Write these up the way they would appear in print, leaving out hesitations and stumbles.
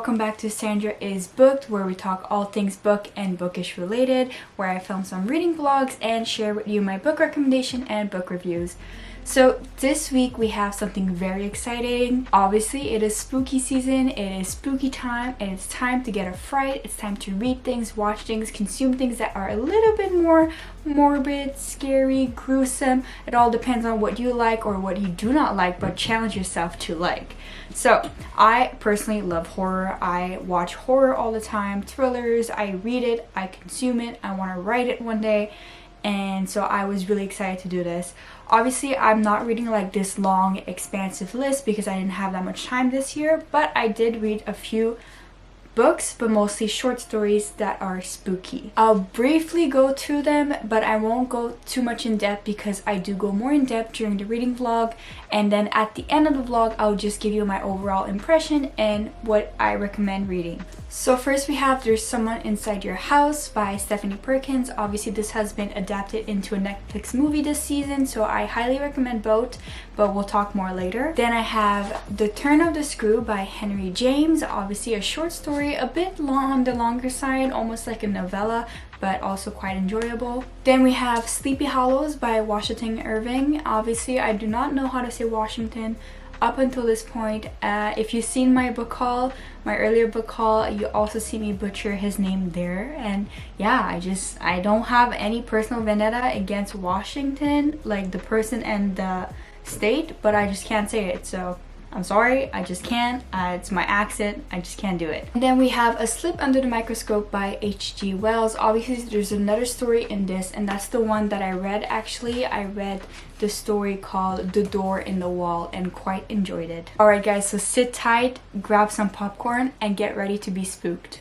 welcome back to Sandra is Booked, where we talk all things book and bookish related, where I film some reading vlogs and share with you my book recommendation and book reviews. So this week we have something very exciting. Obviously it is spooky season, it is spooky time, and it's time to get a fright. It's time to read things, watch things, consume things that are a little bit more morbid, scary, gruesome. It all depends on what you like or what you do not like, but challenge yourself to like. So I personally love horror. I watch horror all the time, thrillers, I read it, I consume it, I want to write it one day. And so I was really excited to do this. Obviously, I'm not reading like this long, expansive list because I didn't have that much time this year, but I did read a few books, but mostly short stories that are spooky. I'll briefly go through them, but I won't go too much in depth because I do go more in depth during the reading vlog, and then at the end of the vlog I'll just give you my overall impression and what I recommend reading. So first we have There's Someone Inside Your House by Stephanie Perkins. Obviously this has been adapted into a Netflix movie this season, so I highly recommend both, but we'll talk more later. Then I have The Turn of the Screw by Henry James. Obviously a short story, a bit long on the longer side, almost like a novella, but also quite enjoyable. Then we have Sleepy Hollows by Washington Irving. Obviously I do not know how to say Washington up until this point. If you've seen my book haul, my earlier book haul, you also see me butcher his name there. And yeah, I don't have any personal vendetta against Washington, like the person and the state, but I just can't say it, so I'm sorry, I just can't. It's my accent, I just can't do it. And then we have A Slip Under the Microscope by H.G. Wells. Obviously there's another story in this, and that's the one that I read. Actually, I read the story called The Door in the Wall and quite enjoyed it. Alright guys, so sit tight, grab some popcorn, and get ready to be spooked.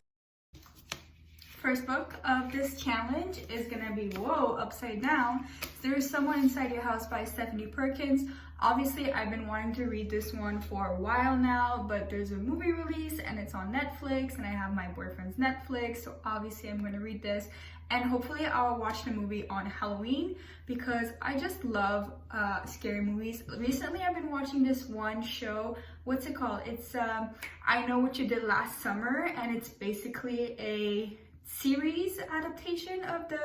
First book of this challenge is gonna be, whoa, upside down. There's Someone Inside Your House by Stephanie Perkins. Obviously I've been wanting to read this one for a while now, but there's a movie release and it's on Netflix, and I have my boyfriend's Netflix, so obviously I'm gonna read this, and hopefully I'll watch the movie on Halloween because I just love scary movies. Recently I've been watching this one show, what's it called? It's I Know What You Did Last Summer, and it's basically a series adaptation of the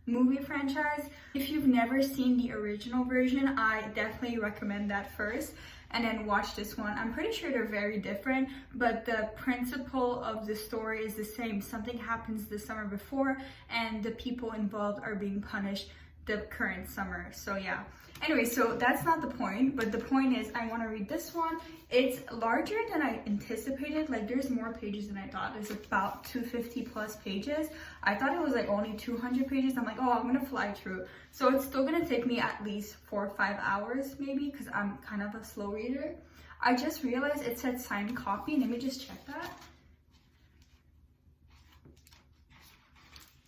movie franchise. If you've never seen the original version, I definitely recommend that first and then watch this one. I'm pretty sure they're very different, but the principle of the story is the same. Something happens the summer before and the people involved are being punished the current summer. So yeah, anyway, so that's not the point, but the point is I want to read this one. It's larger than I anticipated. Like there's more pages than I thought. There's about 250 plus pages. I thought it was like only 200 pages. I'm like, oh, I'm gonna fly through. So it's still gonna take me at least 4 or 5 hours maybe, because I'm kind of a slow reader. I just realized it said signed copy. Let me just check that.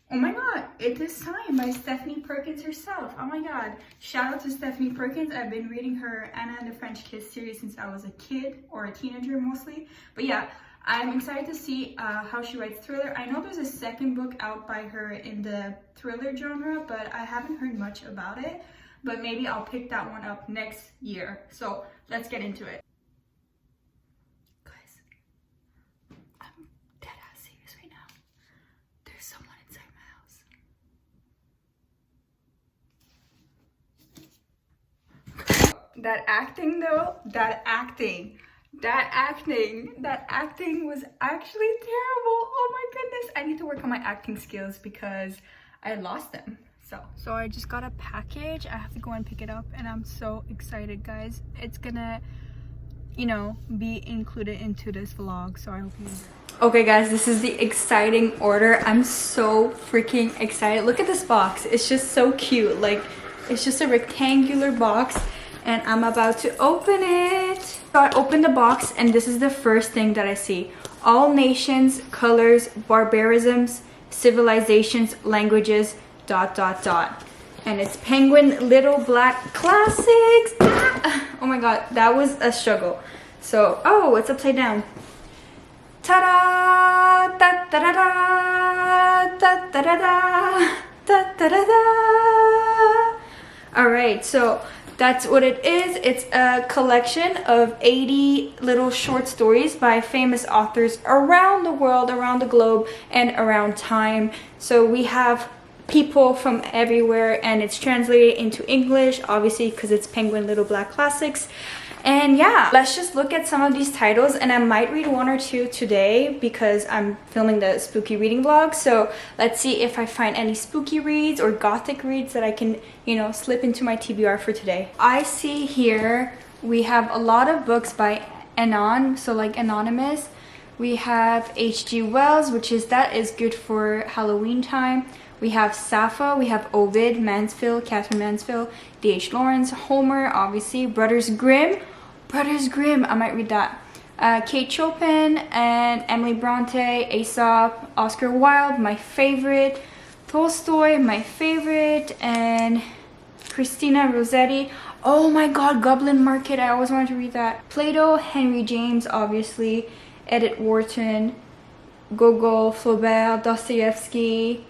Oh my god, it is signed by Stephanie Perkins herself. Oh my god, shout out to Stephanie Perkins. I've been reading her Anna and the French Kiss series since I was a kid, or a teenager mostly. But yeah, I'm excited to see how she writes thriller. I know there's a second book out by her in the thriller genre, but I haven't heard much about it. But maybe I'll pick that one up next year. So let's get into it. Guys, I'm dead ass serious right now. There's someone inside my house. That acting though, that acting was actually terrible. Oh my goodness, I need to work on my acting skills because I lost them. So I just got a package. I have to go and pick it up, and I'm so excited, guys. It's gonna, you know, be included into this vlog, so I hope you enjoy. Okay guys, this is the exciting order. I'm so freaking excited. Look at this box. It's just so cute. Like, it's just a rectangular box, and I'm about to open it. So I opened the box, and this is the first thing that I see. All nations, colors, barbarisms, civilizations, languages, ... And it's Penguin Little Black Classics. Oh my god, that was a struggle. So, oh, it's upside down. Ta-da! Da-da-da-da! Da-da-da-da! Da-da-da-da! Alright. right, so that's what it is. It's a collection of 80 little short stories by famous authors around the world, around the globe, and around time. So we have people from everywhere, and it's translated into English, obviously, because it's Penguin Little Black Classics. And yeah, let's just look at some of these titles, and I might read one or two today because I'm filming the spooky reading vlog. So let's see if I find any spooky reads or gothic reads that I can, you know, slip into my TBR for today. I see here we have a lot of books by Anon, so like anonymous. We have H.G. Wells, that is good for Halloween time. We have Sappho, we have Ovid, Mansfield, Catherine Mansfield, D.H. Lawrence, Homer, obviously, Brothers Grimm, I might read that. Kate Chopin and Emily Bronte, Aesop, Oscar Wilde, my favorite, Tolstoy, my favorite, and Christina Rossetti. Oh my god, Goblin Market, I always wanted to read that. Plato, Henry James, obviously, Edith Wharton, Gogol, Flaubert, Dostoevsky.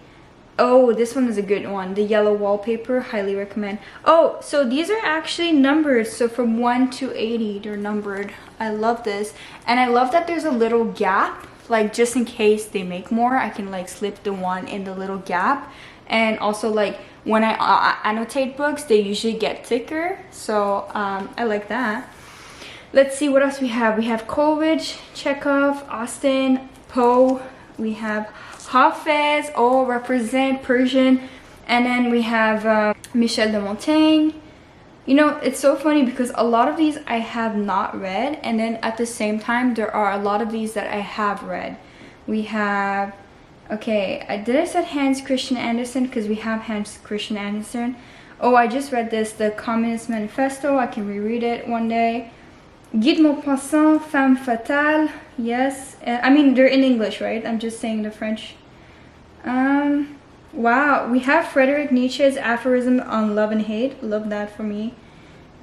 Oh, this one is a good one. The Yellow Wallpaper, highly recommend. Oh, so these are actually numbered. So from 1 to 80, they're numbered. I love this. And I love that there's a little gap. Like, just in case they make more, I can like slip the one in the little gap. And also, like, when I annotate books, they usually get thicker. So I like that. Let's see what else we have. We have Coleridge, Chekhov, Austen, Poe. We have Hafez, oh, represent Persian. And then we have Michel de Montaigne. You know, it's so funny because a lot of these I have not read, and then at the same time there are a lot of these that I have read. We have, okay, did I said Hans Christian Andersen because we have Hans Christian Andersen. Oh, I just read this, the Communist Manifesto. I can reread it one day. Guy de Maupassant, Femme Fatale. Yes, I mean they're in English, right? I'm just saying the French. Wow, we have Friedrich Nietzsche's Aphorism on Love and Hate. Love that for me.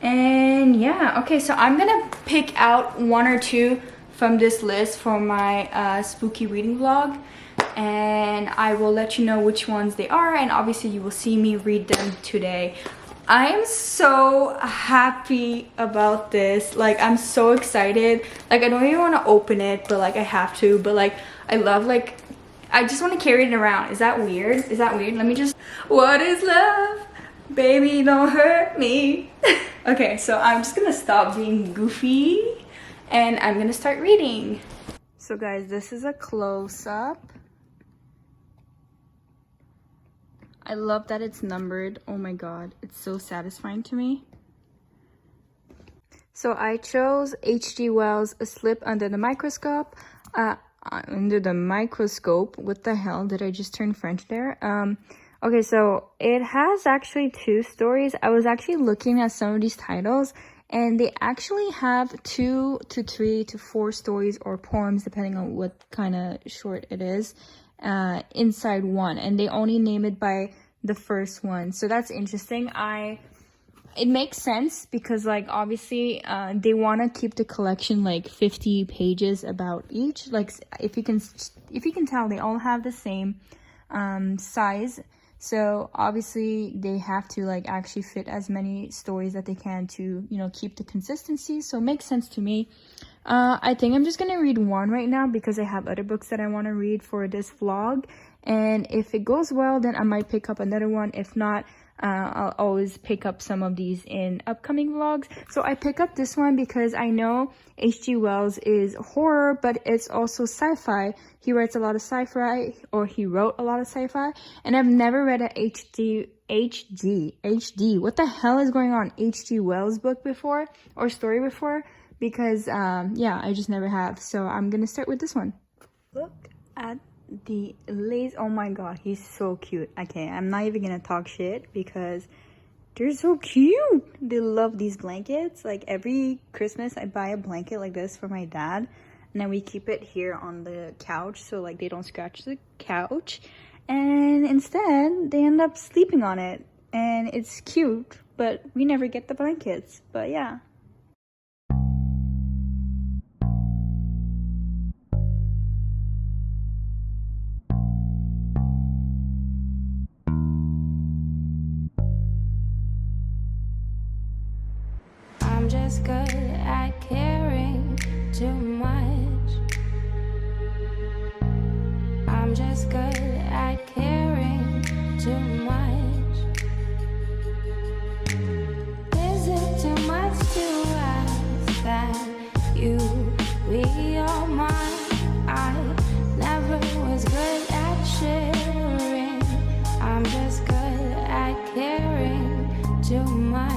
And yeah, okay, so I'm gonna pick out one or two from this list for my spooky reading vlog, and I will let you know which ones they are, and obviously you will see me read them today. I am so happy about this. Like, I'm so excited. Like, I don't even want to open it, but like I have to. But like, I love, like, I just want to carry it around. Is that weird? Is that weird? Let me just, what is love? Baby, don't hurt me. Okay, so I'm just gonna stop being goofy and I'm gonna start reading. So guys, this is a close-up. I love that it's numbered. Oh my god, it's so satisfying to me. So I chose H.G. Wells' A Slip Under the Microscope. Under the microscope. What the hell? Did I just turn French there? Okay, so it has actually 2 stories. I was actually looking at some of these titles, and they actually have 2 to 3 to 4 stories or poems, depending on what kind of short it is, inside one, and they only name it by the first one. So that's interesting. It makes sense because, like, obviously they want to keep the collection like 50 pages about each. Like, if you can tell, they all have the same size, so obviously they have to like actually fit as many stories that they can to, you know, keep the consistency. So it makes sense to me. I think I'm just gonna read one right now because I have other books that I want to read for this vlog, and if it goes well, then I might pick up another one. If not, I'll always pick up some of these in upcoming vlogs. So I pick up this one because I know H.G. Wells is horror, but it's also sci-fi. He writes a lot of sci-fi, or he wrote a lot of sci-fi, and I've never read a HD, what the hell is going on? H.G. Wells book before, or story before, because yeah, I just never have. So I'm gonna start with this one. Look at the lace. Oh my god, he's so cute. Okay, I'm not even gonna talk shit because they're so cute. They love these blankets. Like, every Christmas I buy a blanket like this for my dad, and then we keep it here on the couch so like they don't scratch the couch, and instead they end up sleeping on it, and it's cute, but we never get the blankets. But yeah. I'm just good at caring too much. I'm just good at caring too much. Is it too much to ask that you be all mine? I never was good at sharing. I'm just good at caring too much.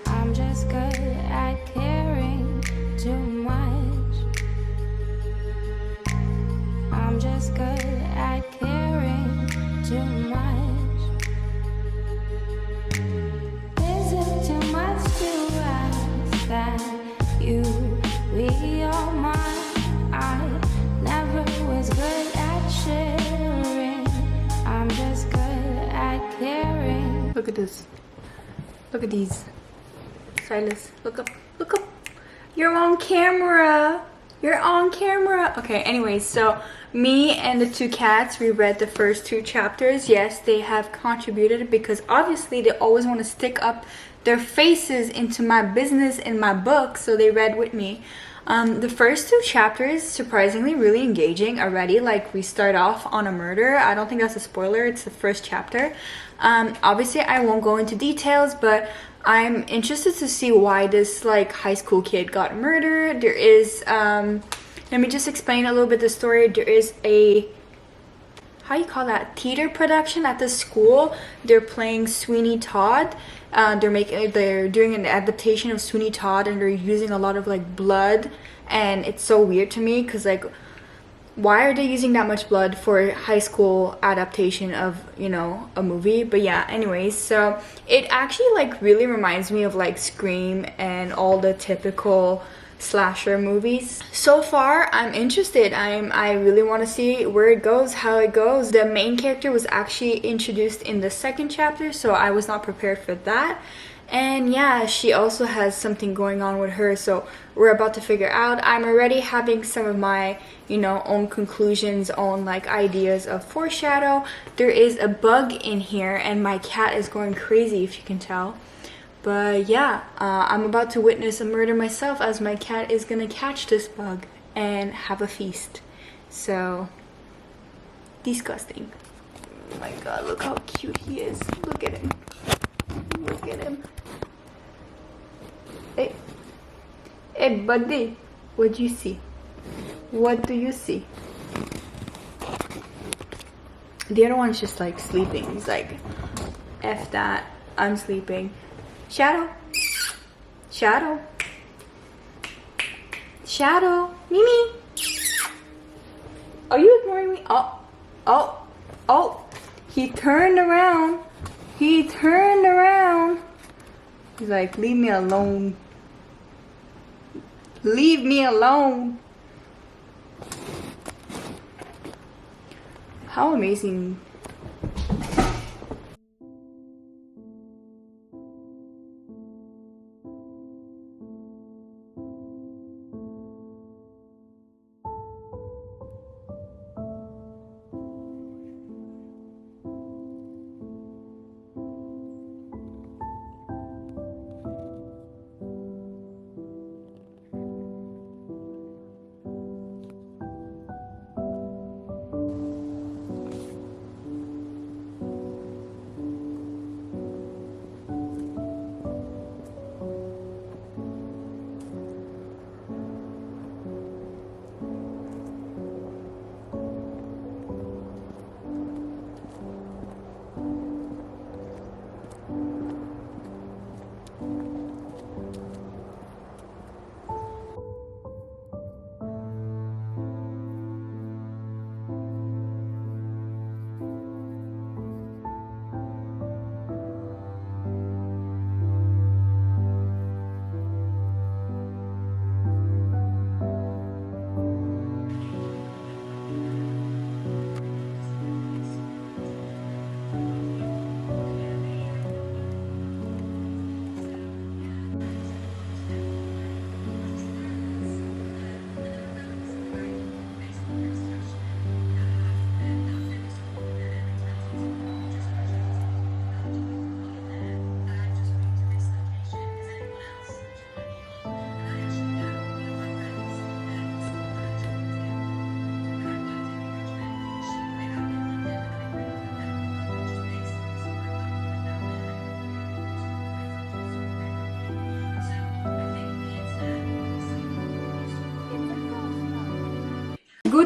I'm just good at caring too much. I'm just good at caring too much. Is it too much to ask that you be all mine? I never was good at sharing. I'm just good at caring. Look at this. Look at these. Silas, look up. Look up. You're on camera. You're on camera. Okay, anyways, so me and the two cats, we read the first 2 chapters. Yes, they have contributed because obviously they always want to stick up their faces into my business in my book, so they read with me. The first 2 chapters, surprisingly really engaging already. Like, we start off on a murder. I don't think that's a spoiler. It's the first chapter. Obviously I won't go into details, but I'm interested to see why this like high school kid got murdered. There is let me just explain a little bit the story. There is a, how you call that, theater production at the school. They're playing Sweeney Todd. They're doing an adaptation of Sweeney Todd, and they're using a lot of like blood, and it's so weird to me because like, why are they using that much blood for a high school adaptation of, you know, a movie? But yeah, anyways, so it actually like really reminds me of like Scream and all the typical slasher movies. So far I'm interested. I really want to see where it goes, how it goes. The main character was actually introduced in the 2nd chapter, so I was not prepared for that. And yeah, she also has something going on with her, so we're about to figure out. I'm already having some of my, you know, own conclusions, own like ideas of foreshadow. There is a bug in here and my cat is going crazy, if you can tell. But yeah, I'm about to witness a murder myself, as my cat is gonna catch this bug and have a feast. So disgusting. Oh my god, look how cute he is. Look at him. Look at him. Hey, hey buddy, what do you see? What do you see? The other one's just like sleeping. He's like, F that, I'm sleeping. Shadow, Shadow, Shadow, Mimi. Are you ignoring me? Oh, he turned around. He turned around. He's like, leave me alone. Leave me alone. How amazing.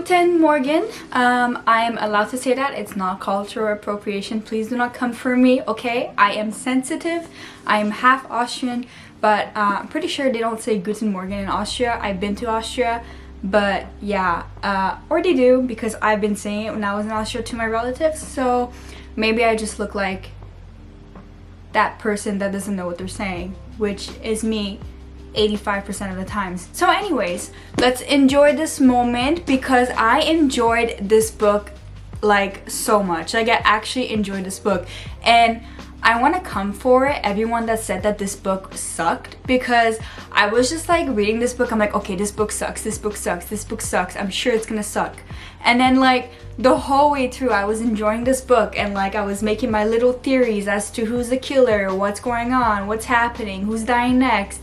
Guten Morgen. I am allowed to say that. It's not cultural appropriation. Please do not come for me, okay? I am sensitive. I am half Austrian, but I'm pretty sure they don't say Guten Morgen in Austria. I've been to Austria, but yeah, or they do, because I've been saying it when I was in Austria to my relatives. So maybe I just look like that person that doesn't know what they're saying, which is me 85% of the times. So anyways, let's enjoy this moment, because I enjoyed this book like so much. Like, I actually enjoyed this book, and I want to come for everyone that said that this book sucked, because I was just like reading this book, I'm like, okay, this book sucks, this book sucks, this book sucks, I'm sure it's gonna suck. And then like the whole way through I was enjoying this book, and like I was making my little theories as to who's the killer, what's going on, what's happening, who's dying next.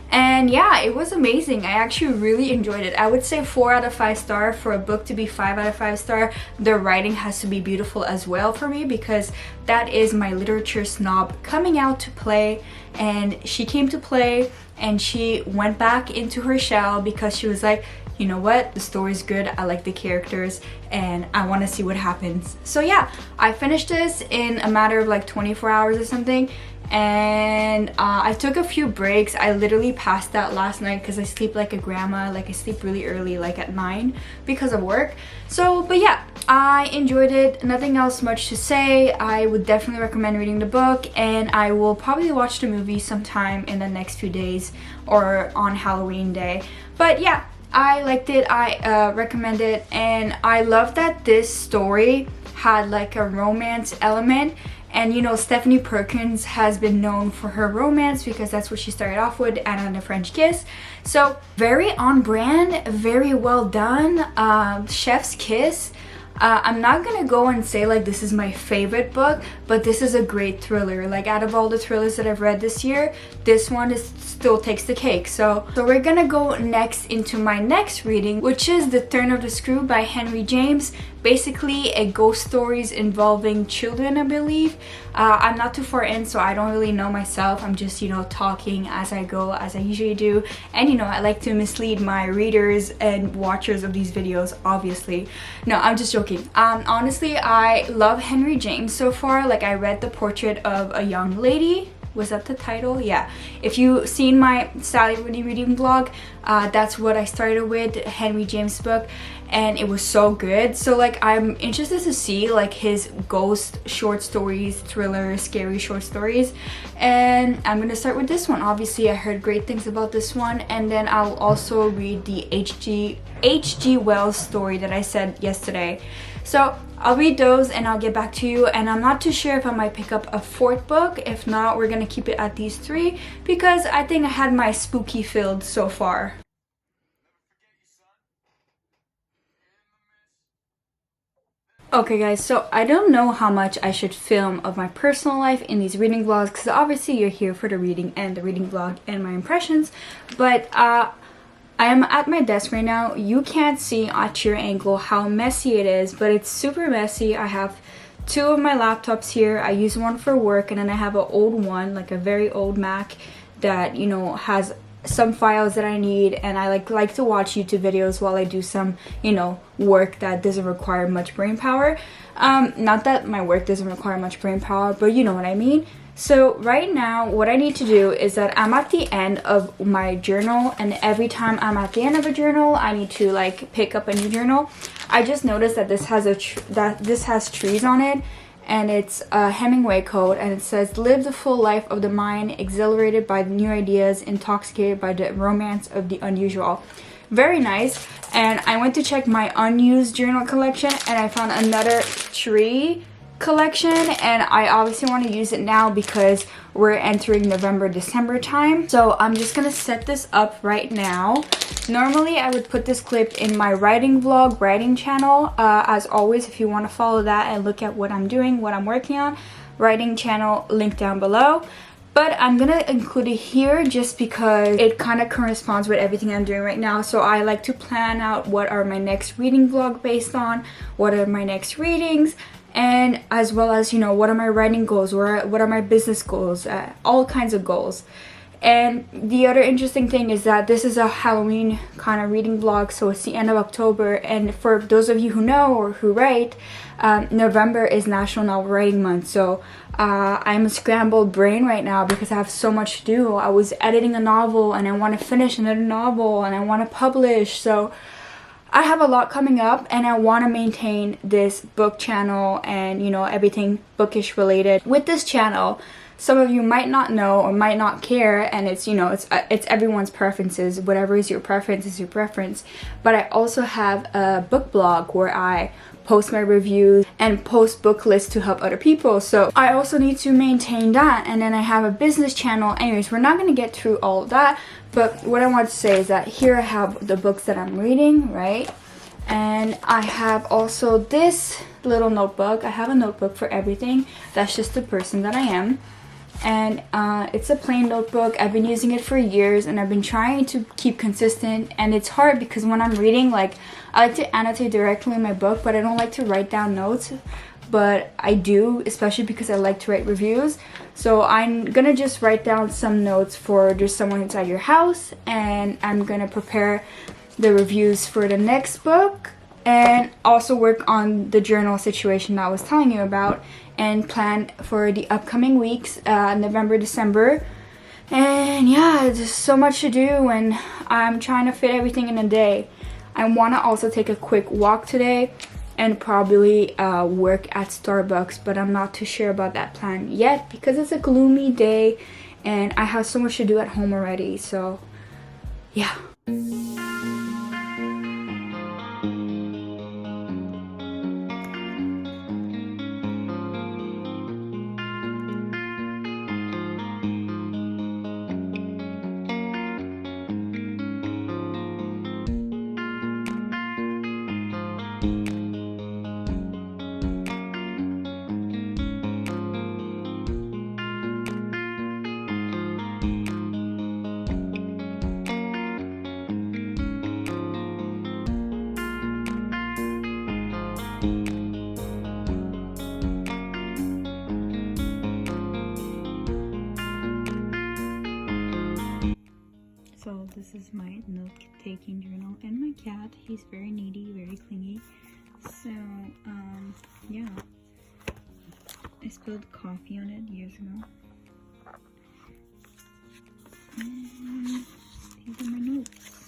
And yeah, it was amazing. I actually really enjoyed it. I would say 4 out of 5 star. For a book to be 5 out of 5 star, the writing has to be beautiful as well for me, because that is my literature snob coming out to play. And she came to play, and she went back into her shell, because she was like, you know what, the story's good, I like the characters, and I want to see what happens. So yeah, I finished this in a matter of like 24 hours or something. And I took a few breaks. I literally passed out last night because I sleep like a grandma. Like, I sleep really early, like at 9, because of work. So, but yeah, I enjoyed it. Nothing else much to say. I would definitely recommend reading the book, and I will probably watch the movie sometime in the next few days or on Halloween day. But yeah, I liked it. I recommend it, and I love that this story had like a romance element. And you know, Stephanie Perkins has been known for her romance, because that's what she started off with, Anna and the French Kiss. So very on brand, very well done. Chef's Kiss. I'm not gonna go and say like this is my favorite book, but this is a great thriller. Like, out of all the thrillers that I've read this year, this one still takes the cake. So we're gonna go next into my next reading, which is The Turn of the Screw by Henry James. Basically a ghost stories involving children, I believe. I'm not too far in, so I don't really know myself. I'm just, you know, talking as I go, as I usually do. And you know, I like to mislead my readers and watchers of these videos, obviously. No, I'm just joking. Honestly, I love Henry James so far. Like, I read The Portrait of a Young Lady. Was that the title? Yeah. If you've seen my Sally Rooney reading vlog, that's what I started with, Henry James' book, and it was so good. So like, I'm interested to see like his ghost short stories, thriller, scary short stories, and I'm gonna start with this one. Obviously, I heard great things about this one, and then I'll also read the H.G. Wells story that I said yesterday. So I'll read those and I'll get back to you, and I'm not too sure if I might pick up a 4th book. If not, we're gonna keep it at these 3, because I think I had my spooky filled so far. Okay guys, so I don't know how much I should film of my personal life in these reading vlogs, because obviously you're here for the reading and the reading vlog and my impressions, but I am at my desk right now. You can't see at your angle how messy it is, but it's super messy. I have 2 of my laptops here. I use one for work, and then I have an old one, like a very old Mac that, you know, has some files that I need, and I like to watch YouTube videos while I do some, you know, work that doesn't require much brain power. Not that my work doesn't require much brain power, but you know what I mean. So right now, what I need to do is that I'm at the end of my journal, and every time I'm at the end of a journal, I need to like pick up a new journal. I just noticed that this has trees on it, and it's a Hemingway quote, and it says, "Live the full life of the mind, exhilarated by the new ideas, intoxicated by the romance of the unusual." Very nice. And I went to check my unused journal collection, and I found another tree collection, and I obviously want to use it now because we're entering November, December time. So I'm just gonna set this up right now. Normally I would put this clip in my writing vlog, writing channel. As always, if you want to follow that and look at what I'm doing, what I'm working on, writing channel, link down below. But I'm gonna include it here just because it kind of corresponds with everything I'm doing right now. So I like to plan out what are my next reading vlog based on, what are my next readings, and as well as, you know, what are my writing goals, what are my business goals, all kinds of goals. And the other interesting thing is that this is a Halloween kind of reading vlog, so it's the end of October, and for those of you who know or who write, November is National Novel Writing Month, so I'm a scrambled brain right now because I have so much to do. I was editing a novel and I want to finish another novel and I want to publish, so I have a lot coming up and I want to maintain this book channel and, you know, everything bookish related. With this channel, some of you might not know or might not care, and it's, you know, it's everyone's preferences. Whatever is your preference is your preference. But I also have a book blog where I post my reviews and post book lists to help other people, so I also need to maintain that. And then I have a business channel. Anyways, we're not going to get through all of that, but what I want to say is that here I have the books that I'm reading, right? And I have also this little notebook. I have a notebook for everything. That's just the person that I am. And it's a plain notebook. I've been using it for years and I've been trying to keep consistent, and it's hard because when I'm reading, like, I like to annotate directly in my book, but I don't like to write down notes, but I do, especially because I like to write reviews. So I'm gonna just write down some notes for There's Someone Inside Your House, and I'm gonna prepare the reviews for the next book and also work on the journal situation that I was telling you about and plan for the upcoming weeks, November, December. And yeah, there's so much to do and I'm trying to fit everything in a day. I want to also take a quick walk today and probably work at Starbucks, but I'm not too sure about that plan yet because it's a gloomy day and I have so much to do at home already, so yeah. So this is my note-taking journal, and my cat, he's very needy, very clingy. So, yeah. I spilled coffee on it years ago. And these are my notes.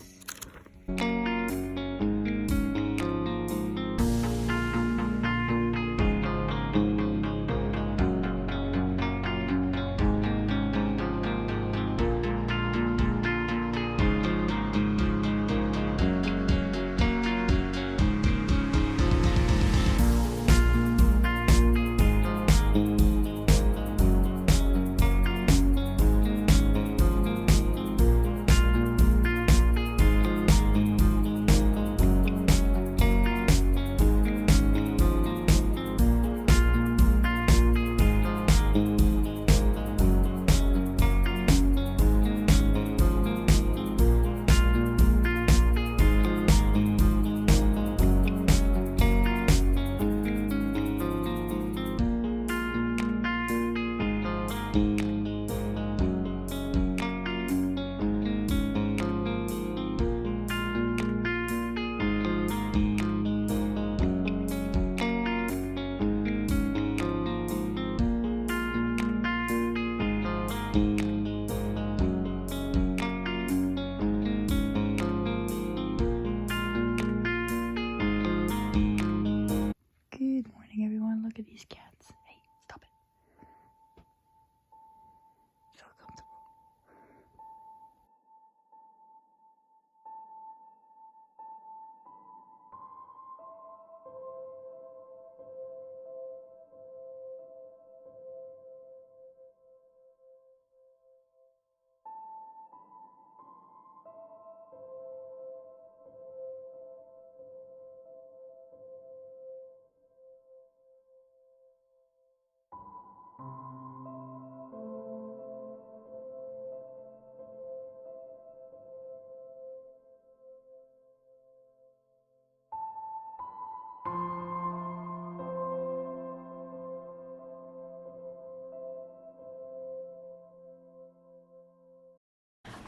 Good morning, everyone. Look at these cats. Hey, stop it. So comfortable.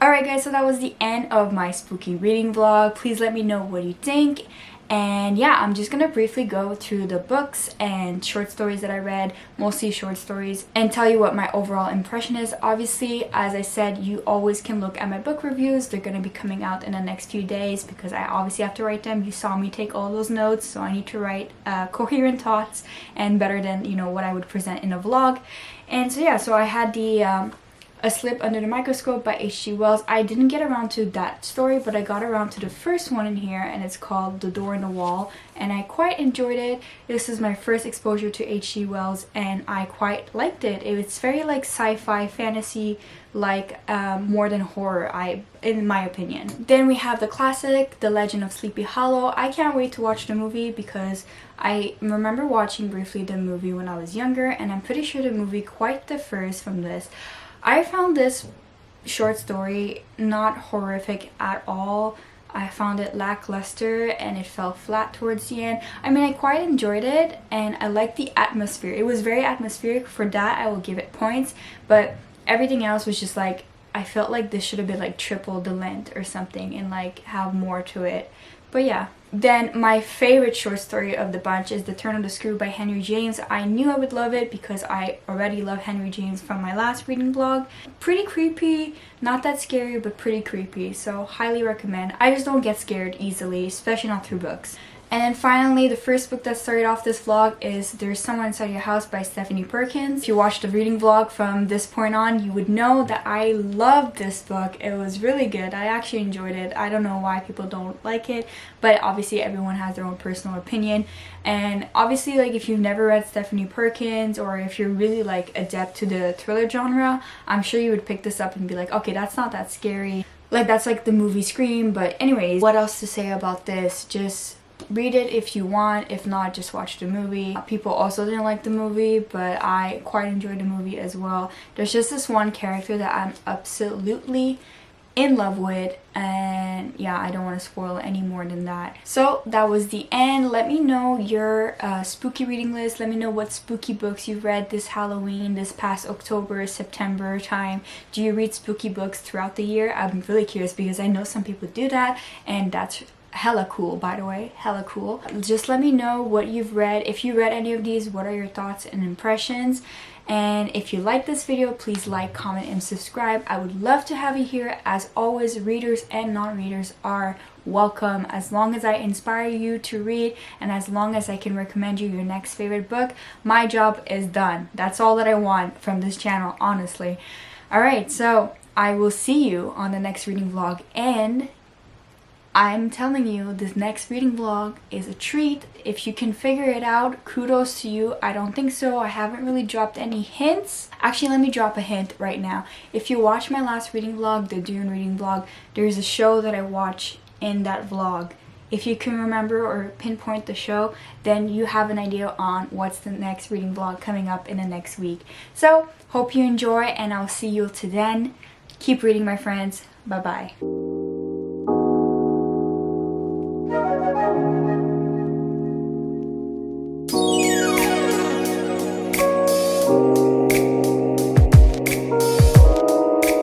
Alright guys, so that was the end of my spooky reading vlog. Please let me know what you think. And yeah, I'm just gonna briefly go through the books and short stories that I read, mostly short stories, and tell you what my overall impression is. Obviously, as I said, you always can look at my book reviews. They're gonna be coming out in the next few days because I obviously have to write them. You saw me take all those notes, so I need to write coherent thoughts and better than, you know, what I would present in a vlog. And so yeah, so I had the A Slip Under the Microscope by H.G. Wells. I didn't get around to that story, but I got around to the first one in here, and it's called The Door in the Wall, and I quite enjoyed it. This is my first exposure to H.G. Wells, and I quite liked it. It's very like sci-fi fantasy, like more than horror, in my opinion. Then we have the classic, The Legend of Sleepy Hollow. I can't wait to watch the movie because I remember watching briefly the movie when I was younger, and I'm pretty sure the movie quite differs from this. I found this short story not horrific at all. I found it lackluster and it fell flat towards the end. I mean, I quite enjoyed it and I liked the atmosphere. It was very atmospheric. For that, I will give it points. But everything else was just like, I felt like this should have been like triple the length or something and like have more to it. But yeah. Then my favorite short story of the bunch is The Turn of the Screw by Henry James. I knew I would love it because I already love Henry James from my last reading vlog. Pretty creepy, not that scary, but pretty creepy, so highly recommend. I just don't get scared easily, especially not through books. And then finally, the first book that started off this vlog is There's Someone Inside Your House by Stephanie Perkins. If you watched the reading vlog from this point on, you would know that I loved this book. It was really good. I actually enjoyed it. I don't know why people don't like it, but obviously everyone has their own personal opinion. And obviously, like, if you've never read Stephanie Perkins or if you're really like adept to the thriller genre, I'm sure you would pick this up and be like, okay, that's not that scary. Like, that's like the movie Scream. But anyways, what else to say about this? Just read it if you want. If not, just watch the movie. People also didn't like the movie, but I quite enjoyed the movie as well. There's just this one character that I'm absolutely in love with, and yeah, I don't want to spoil any more than that. So that was the end. Let me know your spooky reading list. Let me know what spooky books you've read this Halloween, this past October, September time. Do you read spooky books throughout the year? I'm really curious because I know some people do that, and that's hella cool, by the way, hella cool. Just let me know what you've read. If you read any of these, what are your thoughts and impressions? And if you like this video, please like, comment, and subscribe. I would love to have you here. As always, readers and non-readers are welcome. As long as I inspire you to read and as long as I can recommend you your next favorite book, my job is done. That's all that I want from this channel, honestly. Alright, so I will see you on the next reading vlog, and I'm telling you, this next reading vlog is a treat. If you can figure it out, kudos to you. I don't think so. I haven't really dropped any hints. Actually, let me drop a hint right now. If you watch my last reading vlog, the Dune reading vlog, there's a show that I watch in that vlog. If you can remember or pinpoint the show, then you have an idea on what's the next reading vlog coming up in the next week. So, hope you enjoy, and I'll see you till then. Keep reading, my friends. Bye-bye.